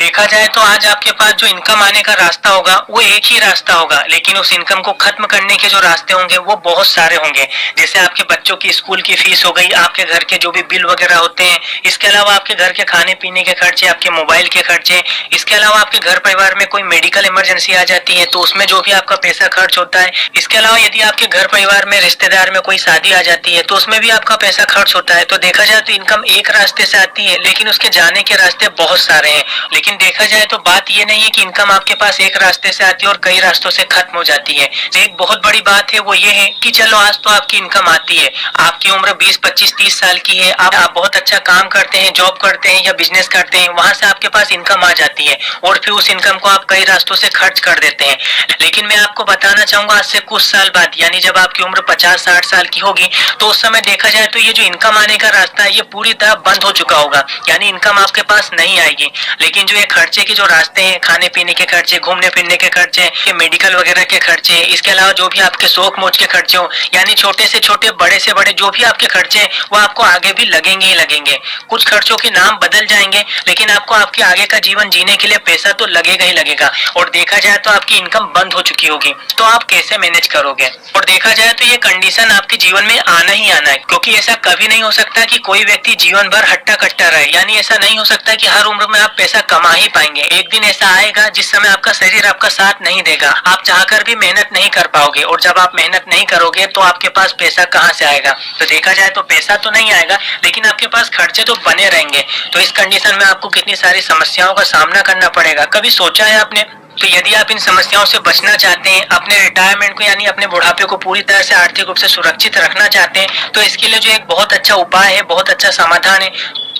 देखा जाए तो आज आपके पास जो इनकम आने का रास्ता होगा वो एक ही रास्ता होगा, लेकिन उस इनकम को खत्म करने के जो रास्ते होंगे वो बहुत सारे होंगे। जैसे आपके बच्चों की स्कूल की फीस हो गई, आपके घर के जो भी बिल वगैरह होते हैं, इसके अलावा आपके घर के खाने पीने के खर्चे, आपके मोबाइल के खर्चे, इसके अलावा आपके घर परिवार में कोई मेडिकल इमरजेंसी आ जाती है तो उसमें जो भी आपका पैसा खर्च होता है। इसके अलावा यदि आपके घर परिवार में रिश्तेदार में कोई शादी आ जाती है तो उसमें भी आपका पैसा खर्च होता है। तो देखा जाए तो इनकम एक रास्ते से आती है, लेकिन उसके जाने के रास्ते बहुत सारे हैं। लेकिन देखा जाए तो बात ये नहीं है कि इनकम आपके पास एक रास्ते से आती है और कई रास्तों से खत्म हो जाती है। एक बहुत बड़ी बात है वो ये है कि चलो आज तो आपकी इनकम आती है, आपकी उम्र 20, 25, 30 साल की है, आप बहुत अच्छा काम करते हैं, जॉब करते हैं या बिजनेस करते हैं, वहां से आपके पास इनकम आ जाती है और फिर उस इनकम को आप कई रास्तों से खर्च कर देते हैं। लेकिन मैं आपको बताना चाहूंगा आज से कुछ साल बाद, यानी जब आपकी उम्र 50-60 साल की होगी, तो उस समय देखा जाए तो ये जो इनकम आने का रास्ता है ये पूरी तरह बंद हो चुका होगा, यानी इनकम आपके पास नहीं आएगी। लेकिन जो ये खर्चे के जो रास्ते हैं, खाने पीने के खर्चे, घूमने फिरने के खर्चे, मेडिकल वगैरह के खर्चे, इसके अलावा जो भी आपके शौक मौज के खर्चे हो, यानी छोटे से छोटे बड़े से बड़े जो भी आपके खर्चे हैं वो आपको आगे भी लगेंगे ही लगेंगे। कुछ खर्चों के नाम बदल जाएंगे, लेकिन आपको आपके आगे का जीवन जीने के लिए पैसा तो लगेगा ही लगेगा। और देखा जाए तो आपकी इनकम बंद हो चुकी होगी, तो आप कैसे मैनेज करोगे? और देखा जाए तो ये कंडीशन आपके जीवन में आना ही आना है, क्योंकि ऐसा कभी नहीं हो सकता कि कोई व्यक्ति जीवन भर हट्टा कट्टा रहे। यानी ऐसा नहीं हो सकता कि हर उम्र में आप पैसा कमा ही पाएंगे। एक दिन ऐसा आएगा जिस समय आपका शरीर आपका साथ नहीं देगा, आप चाहकर भी मेहनत नहीं कर पाओगे, और जब आप मेहनत नहीं करोगे तो आपके पास पैसा कहाँ से आएगा? तो देखा जाए तो पैसा तो नहीं आएगा, लेकिन आपके पास खर्चे तो बने रहेंगे। तो इस कंडीशन में आपको कितनी सारी समस्याओं का सामना करना पड़ेगा, कभी सोचा है आपने? तो यदि आप इन समस्याओं से बचना चाहते हैं, अपने रिटायरमेंट को यानी अपने बुढ़ापे को पूरी तरह से आर्थिक रूप से सुरक्षित रखना चाहते हैं, तो इसके लिए जो एक बहुत अच्छा उपाय है, बहुत अच्छा समाधान है,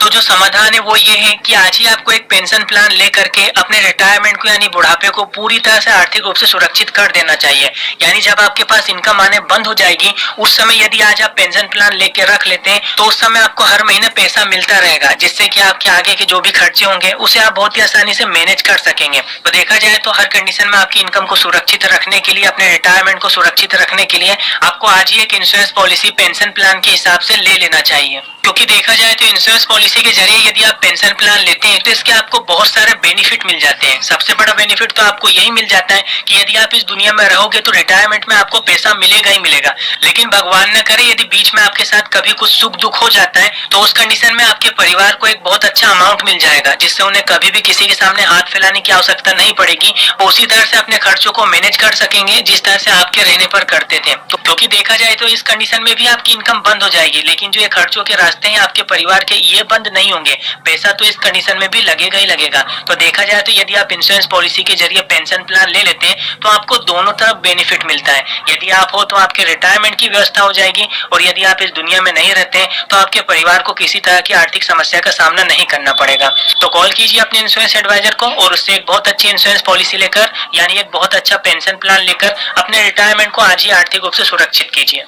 तो जो समाधान है वो ये है कि आज ही आपको एक पेंशन प्लान लेकर के अपने रिटायरमेंट को यानी बुढ़ापे को पूरी तरह से आर्थिक रूप से सुरक्षित कर देना चाहिए। यानी जब आपके पास इनकम आने बंद हो जाएगी, उस समय यदि आज आप पेंशन प्लान लेके रख लेते हैं तो उस समय आपको हर महीने पैसा मिलता रहेगा, जिससे कि आपके आगे के जो भी खर्चे होंगे उसे आप बहुत ही आसानी से मैनेज कर सकेंगे। तो देखा जाए तो हर कंडीशन में आपकी इनकम को सुरक्षित रखने के लिए, अपने रिटायरमेंट को सुरक्षित रखने के लिए आपको आज ही एक इंश्योरेंस पॉलिसी पेंशन प्लान के हिसाब से ले लेना चाहिए। क्योंकि देखा जाए तो इंश्योरेंस पॉलिसी के जरिए यदि आप पेंशन प्लान लेते हैं तो इसके आपको बहुत सारे बेनिफिट मिल जाते हैं। सबसे बड़ा बेनिफिट तो आपको यही मिल जाता है कि यदि आप इस दुनिया में रहोगे तो रिटायरमेंट में आपको पैसा मिलेगा ही मिलेगा। लेकिन भगवान न करे यदि बीच में आपके साथ कभी कुछ सुख दुख हो जाता है तो उस कंडीशन में आपके परिवार को एक बहुत अच्छा अमाउंट मिल जाएगा, जिससे उन्हें कभी भी किसी के सामने हाथ फैलाने की आवश्यकता नहीं पड़ेगी। वो उसी तरह से अपने खर्चों को मैनेज कर सकेंगे जिस तरह से आपके रहने पर करते थे। तो क्योंकि देखा जाए तो इस कंडीशन में भी आपकी इनकम बंद हो जाएगी, लेकिन जो ये खर्चों के रास्ते हैं आपके परिवार के ये बंद नहीं होंगे। पैसा तो इस कंडीशन में भी लगेगा ही लगेगा। तो देखा जाए तो यदि आप इंश्योरेंस पॉलिसी के जरिए पेंशन प्लान ले लेते हैं तो आपको दोनों तरफ बेनिफिट मिलता है। यदि आप हो तो आपके रिटायरमेंट की व्यवस्था हो जाएगी, और यदि आप इस दुनिया में नहीं रहते हैं तो आपके परिवार को किसी तरह की आर्थिक समस्या का सामना नहीं करना पड़ेगा। तो कॉल कीजिए अपने इंश्योरेंस एडवाइजर को और उससे एक बहुत अच्छी इंश्योरेंस पॉलिसी लेकर यानी एक बहुत अच्छा पेंशन प्लान लेकर अपने रिटायरमेंट को आज ही आर्थिक रूप से सुरक्षित कीजिए।